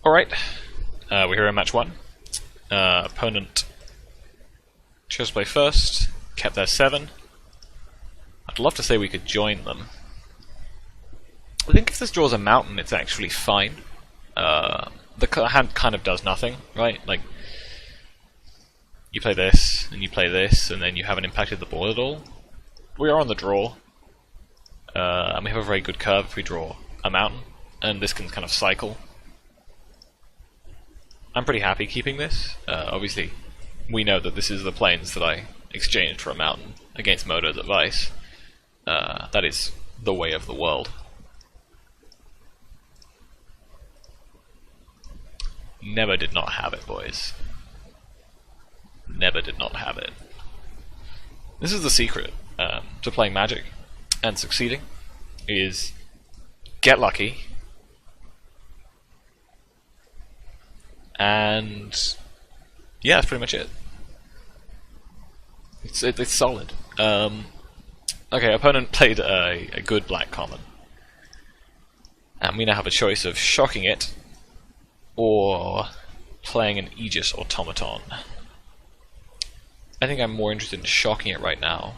Alright, we're here in match 1. Opponent chose to play first, kept their 7. I'd love to say we could join them. I think if this draws a mountain, it's actually fine. The hand kind of does nothing, right? Like, you play this, and you play this, and then you haven't impacted the board at all. We are on the draw, and we have a very good curve if we draw a mountain, and this can kind of cycle. I'm pretty happy keeping this. Obviously, we know that this is the planes that I exchanged for a mountain against Moto's advice. That is the way of the world. Never did not have it, boys. Never did not have it. This is the secret to playing Magic and succeeding, is get lucky, and yeah, that's pretty much it. It's solid. Okay, opponent played a good black common, and we now have a choice of shocking it or playing an Aegis Automaton. I think I'm more interested in shocking it right now,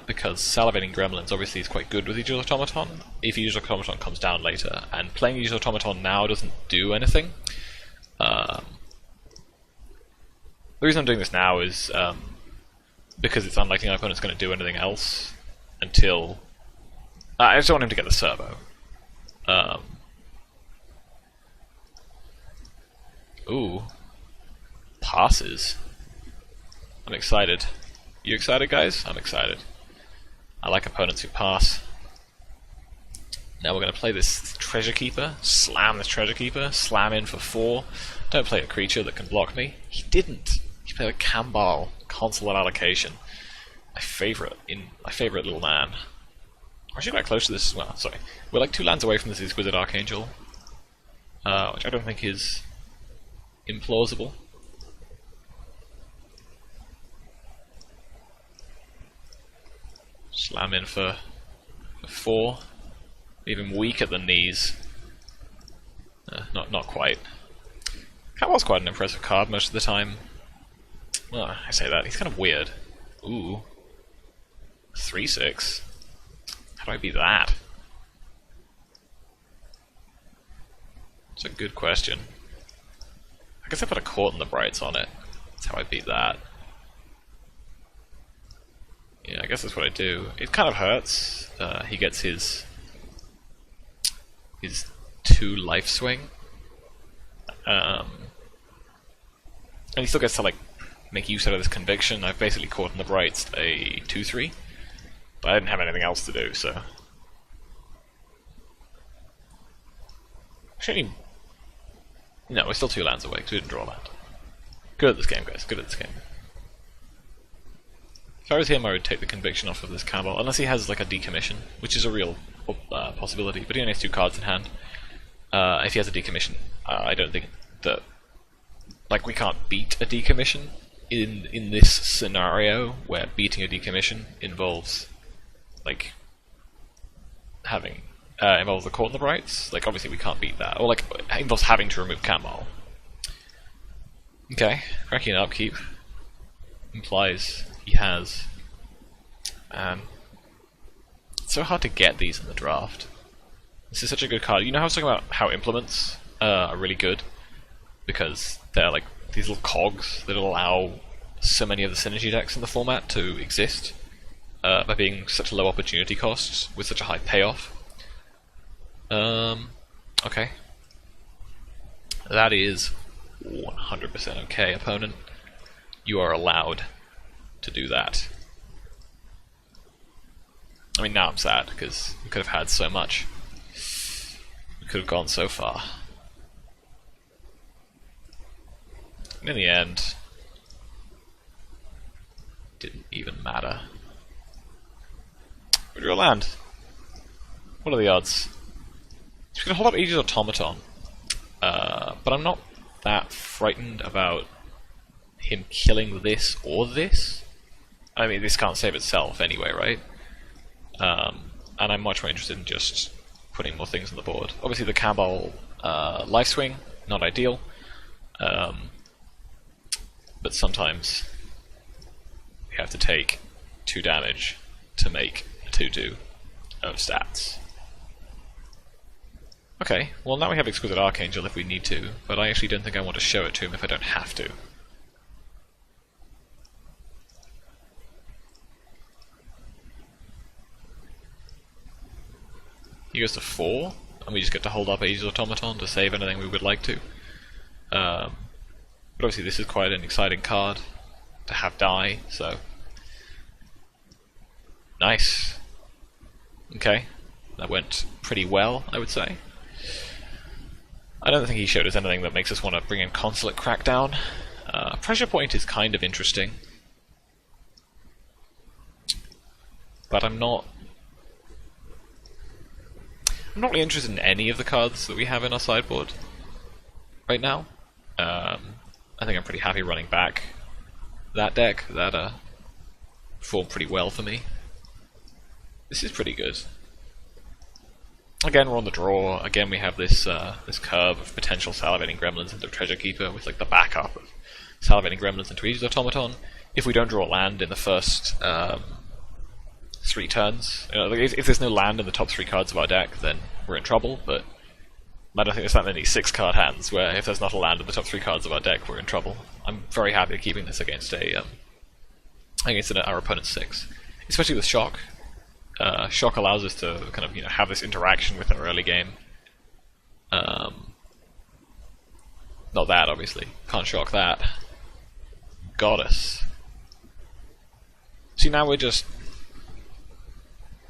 because Salivating Gremlins obviously is quite good with Aegis Automaton. If Aegis Automaton comes down later, and playing Aegis Automaton now doesn't do anything. The reason I'm doing this now is because it's unlikely my opponent's going to do anything else until... I just don't want him to get the servo. Ooh. Passes. I'm excited. You excited, guys? I'm excited. I like opponents who pass. Now we're going to play this Treasure Keeper, slam this Treasure Keeper, slam in for 4. Don't play a creature that can block me. He didn't. He played a Kambal, Consulate Allocation. My favourite little man. We're actually quite close to this as well. Sorry. We're like 2 lands away from this Exquisite Archangel, which I don't think is implausible. Slam in for 4. Even weak at the knees. Not quite. That was quite an impressive card most of the time. Well, I say that. He's kind of weird. Ooh. 3/6. How do I beat that? It's a good question. I guess I put a Court in the Brights on it. That's how I beat that. Yeah, I guess that's what I do. It kind of hurts. He gets his 2 life swing. And he still gets to like make use out of this conviction. I've basically caught in the Brights a 2/3, but I didn't have anything else to do, so. Actually, no, we're still 2 lands away because we didn't draw a land. Good at this game, guys. Good at this game. If I was him, I would take the conviction off of this Campbell, unless he has like a decommission, which is a real possibility. But he only has 2 cards in hand. If he has a decommission, I don't think that, like, we can't beat a decommission in this scenario where beating a decommission involves like having involves the Court in the Brights. Like, obviously we can't beat that, or like it involves having to remove Campbell. Okay, cracking upkeep implies he has. It's so hard to get these in the draft. This is such a good card. You know how I was talking about how implements are really good? Because they're like these little cogs that allow so many of the synergy decks in the format to exist by being such low opportunity costs with such a high payoff. Okay. That is 100% okay, opponent. You are allowed to do that. I mean, now I'm sad because we could have had so much. We could have gone so far. And in the end, didn't even matter. We drew a land. What are the odds? She's gonna hold up Aegis Automaton, but I'm not that frightened about him killing this or this. I mean, this can't save itself anyway, right? And I'm much more interested in just putting more things on the board. Obviously the Campbell life swing not ideal. But sometimes you have to take 2 damage to make a 2/2 of stats. Okay, well now we have Exquisite Archangel if we need to, but I actually don't think I want to show it to him if I don't have to. He goes to 4, and we just get to hold up Aegis Automaton to save anything we would like to. But obviously this is quite an exciting card to have die, so... Nice. Okay, that went pretty well, I would say. I don't think he showed us anything that makes us want to bring in Consulate Crackdown. Pressure Point is kind of interesting. But I'm not really interested in any of the cards that we have in our sideboard right now. I think I'm pretty happy running back that deck. That performed pretty well for me. This is pretty good. Again, we're on the draw. Again, we have this this curve of potential Salivating Gremlins into Treasure Keeper with like the backup of Salivating Gremlins into Aegis Automaton. If we don't draw land in the first 3 turns, you know, like if there's no land in the top 3 cards of our deck, then we're in trouble. But I don't think there's that many 6-card hands where if there's not a land in the top 3 cards of our deck, we're in trouble. I'm very happy keeping this against our opponent's 6, especially with Shock. Shock allows us to kind of have this interaction with our early game. Not that, obviously. Can't shock that. Goddess. See, now we're just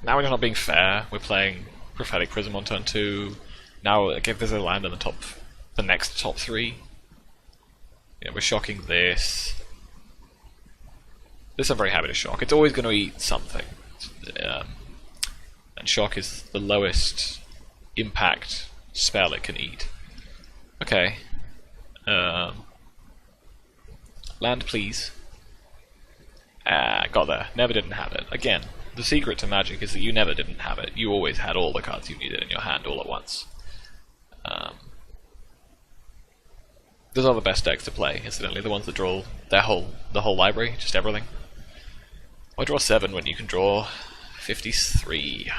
not being fair. We're playing Prophetic Prism on turn 2. Now, like, if there's a land in the next top 3, we're shocking this. This I'm very happy to shock. It's always going to eat something. And Shock is the lowest impact spell it can eat. Okay. Land, please. Got there. Never didn't have it. Again, the secret to Magic is that you never didn't have it. You always had all the cards you needed in your hand all at once. Those are the best decks to play, incidentally. The ones that draw the whole library, just everything. Why draw 7 when you can draw 53?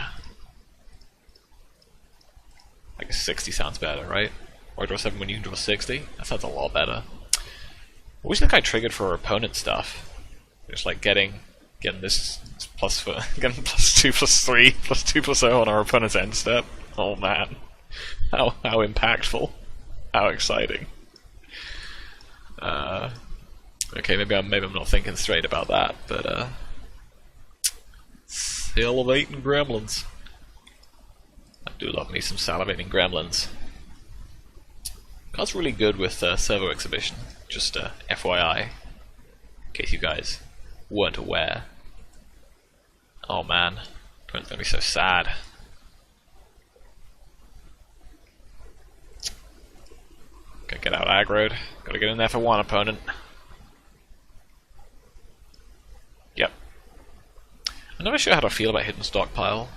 I guess 60 sounds better, right? Why draw 7 when you can draw 60? That sounds a lot better. I wish that guy triggered for our opponent stuff. Just like getting this plus for getting +2, +3, +2, +0 on our opponent's end step. Oh man, how impactful, how exciting. Okay, maybe I'm not thinking straight about that, but Salivating Gremlins. I do love me some Salivating Gremlins. Card's really good with Servo Exhibition, just FYI, in case you guys weren't aware. Oh man, it's gonna be so sad. Gotta get out aggroed, gotta get in there for one opponent. Yep. I'm never sure how to feel about Hidden Stockpile.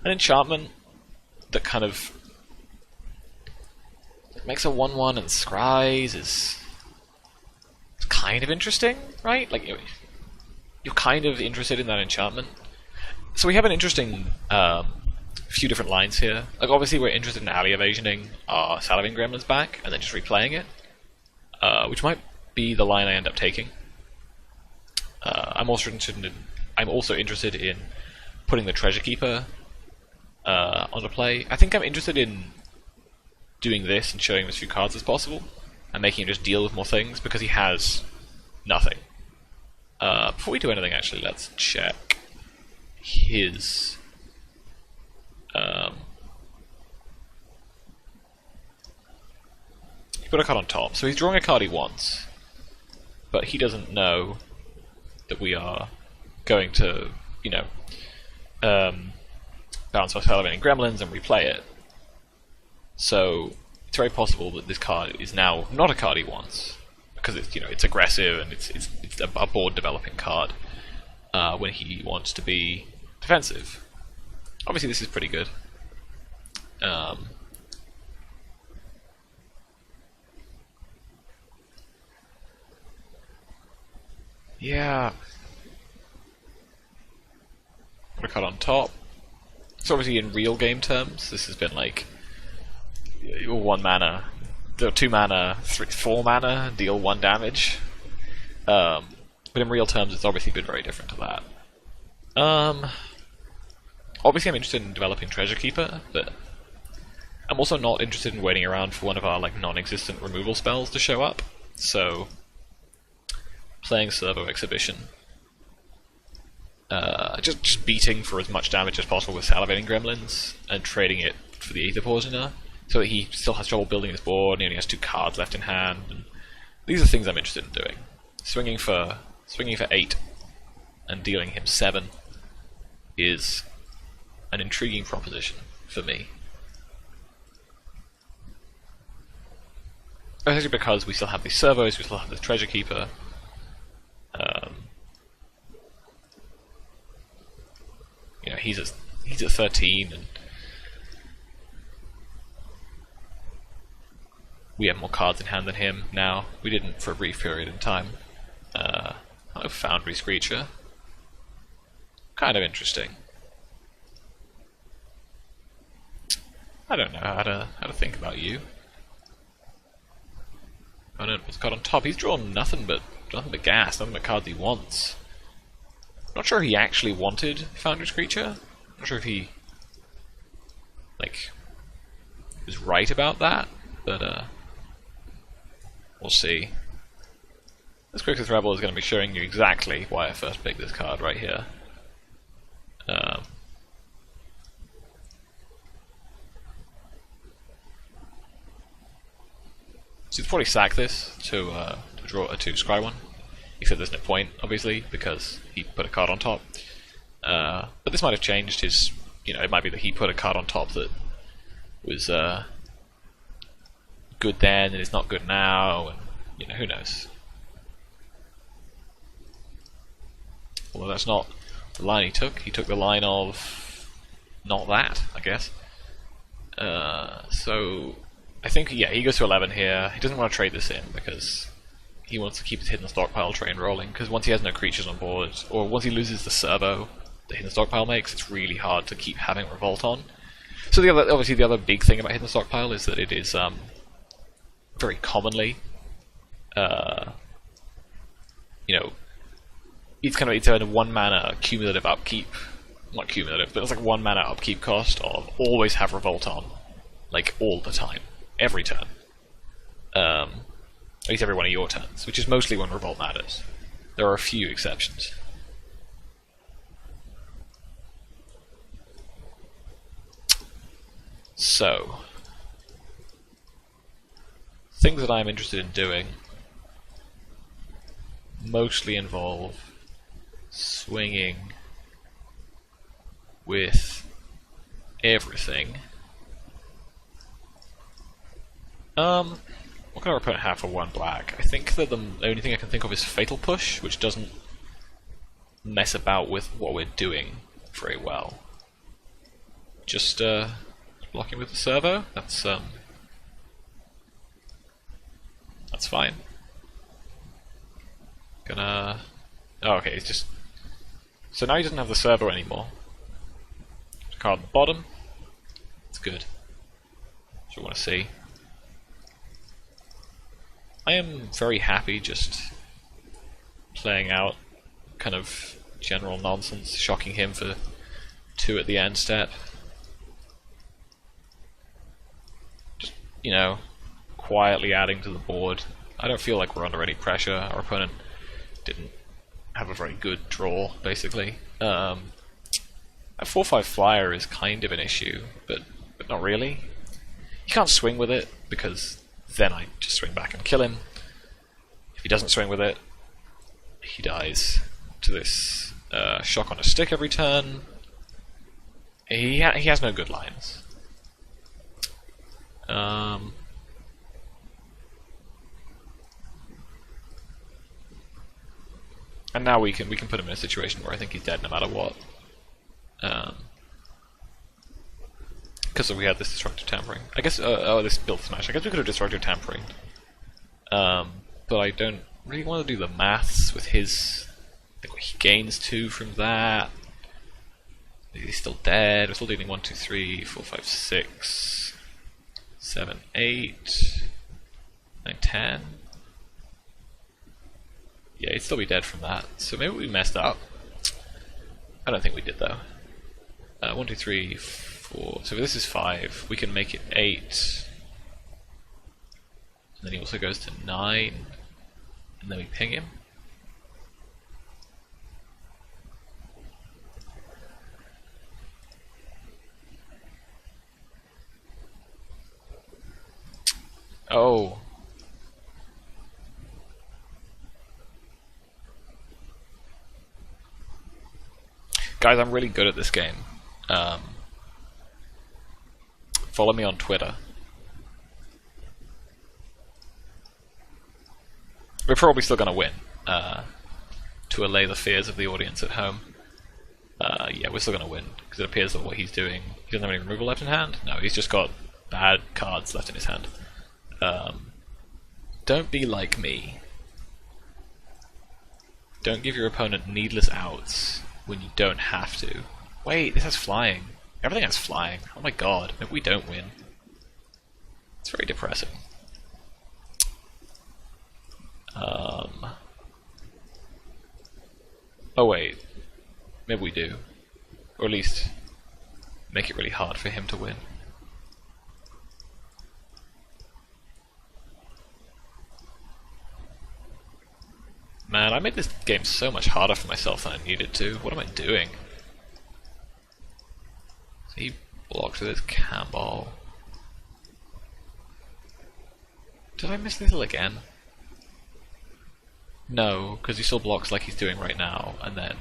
An enchantment that kind of makes a 1/1 and scries is kind of interesting, right? Like, you're kind of interested in that enchantment. So we have an interesting few different lines here. Like, obviously we're interested in alley evasioning our Salivating Gremlins back and then just replaying it, which might be the line I end up taking. I'm also interested in putting the Treasure Keeper onto play. I think I'm interested in doing this and showing him as few cards as possible and making him just deal with more things because he has nothing. Before we do anything, actually, let's check his he put a card on top, so he's drawing a card he wants, but he doesn't know that we are going to, bounce our Salivating Gremlins and replay it. So it's very possible that this card is now not a card he wants because it's aggressive and it's a board developing card when he wants to be defensive. Obviously, this is pretty good. Yeah. Put a card on top. So obviously in real game terms, this has been like 1 mana, 2 mana, 4 mana, deal 1 damage. But in real terms, it's obviously been very different to that. Obviously I'm interested in developing Treasure Keeper, but I'm also not interested in waiting around for one of our like non-existent removal spells to show up. So playing Servo Exhibition, just beating for as much damage as possible with Salivating Gremlins and trading it for the Aether Poisoner, so that he still has trouble building his board and he only has 2 cards left in hand. And these are things I'm interested in doing. Swinging for 8 and dealing him 7 is an intriguing proposition for me. Especially because we still have these servos, we still have the Treasure Keeper. You know, he's at 13, and we have more cards in hand than him now. We didn't for a brief period in time. Foundry Screecher. Kind of interesting. I don't know how to think about you. I don't know what's got on top. He's drawn nothing but gas, nothing but cards he wants. Not sure if he actually wanted Founder's Creature. Not sure if he was right about that, but we'll see. This Grixis Rebel is going to be showing you exactly why I first picked this card right here. So you'd probably sack this to scry one, except there's no point, obviously, because he put a card on top. But this might have changed his. It might be that he put a card on top that was good then and is not good now, and who knows. Although that's not the line he took. He took the line of not that, I guess. So I think, yeah, he goes to 11 here. He doesn't want to trade this in because he wants to keep his hidden stockpile train rolling, because once he has no creatures on board, or once he loses the servo the hidden stockpile makes, it's really hard to keep having Revolt on. So obviously the other big thing about hidden stockpile is that it is very commonly, it's a 1 mana cumulative upkeep, not cumulative, but it's like 1 mana upkeep cost of always have Revolt on, like all the time, every turn. At least every one of your turns, which is mostly when Revolt matters. There are a few exceptions. So, things that I'm interested in doing mostly involve swinging with everything. What can our opponent have for 1 black? I think that the only thing I can think of is Fatal Push, which doesn't mess about with what we're doing very well. Just blocking with the servo. That's fine. Oh, okay, it's just. So now he doesn't have the servo anymore. There's a card on the bottom. It's good. That's what we want to see. I am very happy just playing out kind of general nonsense, shocking him for 2 at the end step. Just, quietly adding to the board. I don't feel like we're under any pressure. Our opponent didn't have a very good draw, basically. A 4/5 flyer is kind of an issue, but not really. You can't swing with it, because then I just swing back and kill him. If he doesn't swing with it, he dies to this shock on a stick every turn. He has no good lines. And now we can put him in a situation where I think he's dead no matter what. Because we had this Destructive Tampering. I guess, this Build Smash. I guess we could have Destructive Tampering. But I don't really want to do the maths with his I think he gains 2 from that. He's still dead. We're still dealing 1, 2, 3, 4, 5, 6, 7, 8, 9, 10. Yeah, he'd still be dead from that. So maybe we messed up. I don't think we did though. 1, 2, 3, 4. So if this is 5, we can make it 8. And then he also goes to 9. And then we ping him. Oh. Guys, I'm really good at this game. Follow me on Twitter. We're probably still going to win, to allay the fears of the audience at home. Yeah, we're still going to win, because it appears that what he's doing... He doesn't have any removal left in hand? No, he's just got bad cards left in his hand. Don't be like me. Don't give your opponent needless outs when you don't have to. Wait, this has flying. Everything has flying. Oh my god, maybe we don't win. It's very depressing. Oh wait, maybe we do. Or at least make it really hard for him to win. Man, I made this game so much harder for myself than I needed to. What am I doing? So he blocks with his cannonball. Did I miss lethal again? No, because he still blocks like he's doing right now, and then...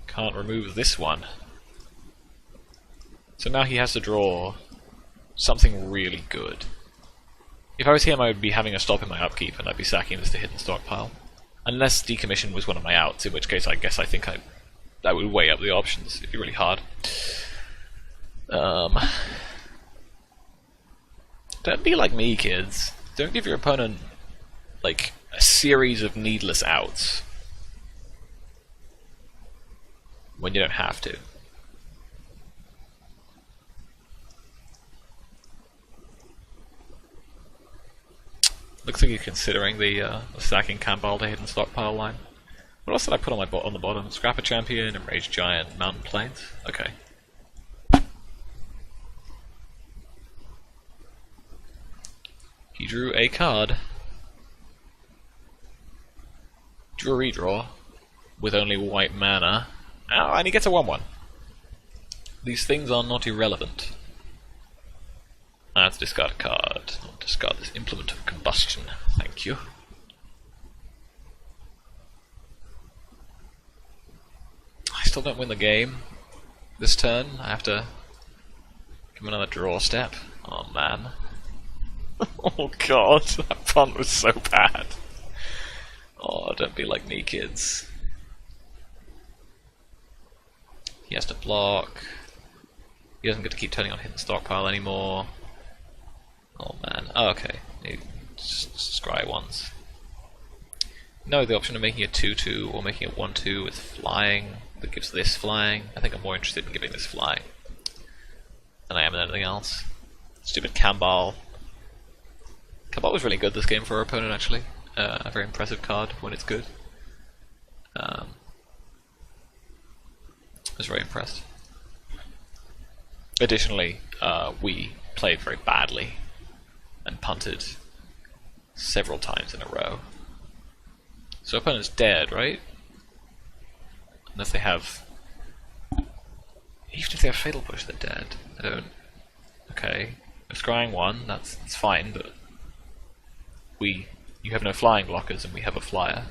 Can't remove this one. So now he has to draw something really good. If I was him, I would be having a stop in my upkeep, and I'd be sacking this to hidden stockpile. Unless decommission was one of my outs, in which case I guess I think I would weigh up the options. It'd be really hard. Don't be like me, kids. Don't give your opponent, like, a series of needless outs when you don't have to. Looks like you're considering the stacking Campbell to hidden stockpile line. What else did I put on my on the bottom? Scrapper Champion, Enraged Giant, Mountain Plains. Okay. He drew a card. Drew a redraw with only white mana. Oh, and he gets a 1/1. These things are not irrelevant. Let's discard a card. I'll discard this Implement of Combustion. Thank you. I still don't win the game this turn. I have to give another draw step. Oh man. Oh god, that punt was so bad. Oh, don't be like me, kids. He has to block. He doesn't get to keep turning on hidden stockpile anymore. Oh man. Oh, okay. He just scry ones. No, the option of making a 2/2 or making a 1/2 with flying that gives this flying. I think I'm more interested in giving this flying than I am in anything else. Stupid Kambal. Kambal was really good this game for our opponent, actually. A very impressive card when it's good. I was very impressed. Additionally, we played very badly and punted several times in a row. So opponent's dead, right? Unless they have... Even if they have Fatal Push, they're dead. I don't... Okay. We're scrying one, that's fine, but... You have no flying blockers and we have a flyer.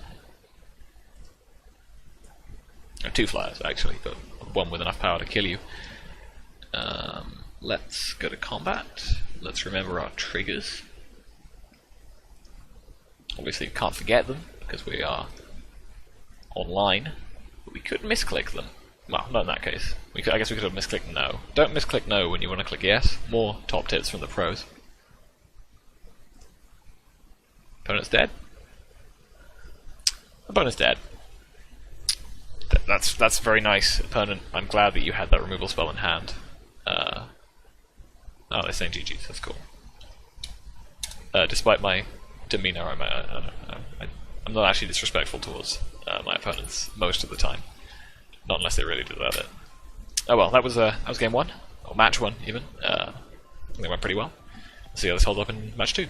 Or 2 flyers, actually, but one with enough power to kill you. Let's go to combat. Let's remember our triggers. Obviously, we can't forget them because we are online. But we could misclick them. Well, not in that case. I guess we could have misclicked no. Don't misclick no when you want to click yes. More top tips from the pros. Opponent's dead. Opponent's dead. That's very nice, opponent. I'm glad that you had that removal spell in hand. Oh, they're saying GG's. That's cool. Despite my demeanor, I'm not actually disrespectful towards my opponents most of the time. Not unless they really deserve it. Oh well, that was game 1, or match 1 even. I think it went pretty well. Let's see how this holds up in match 2.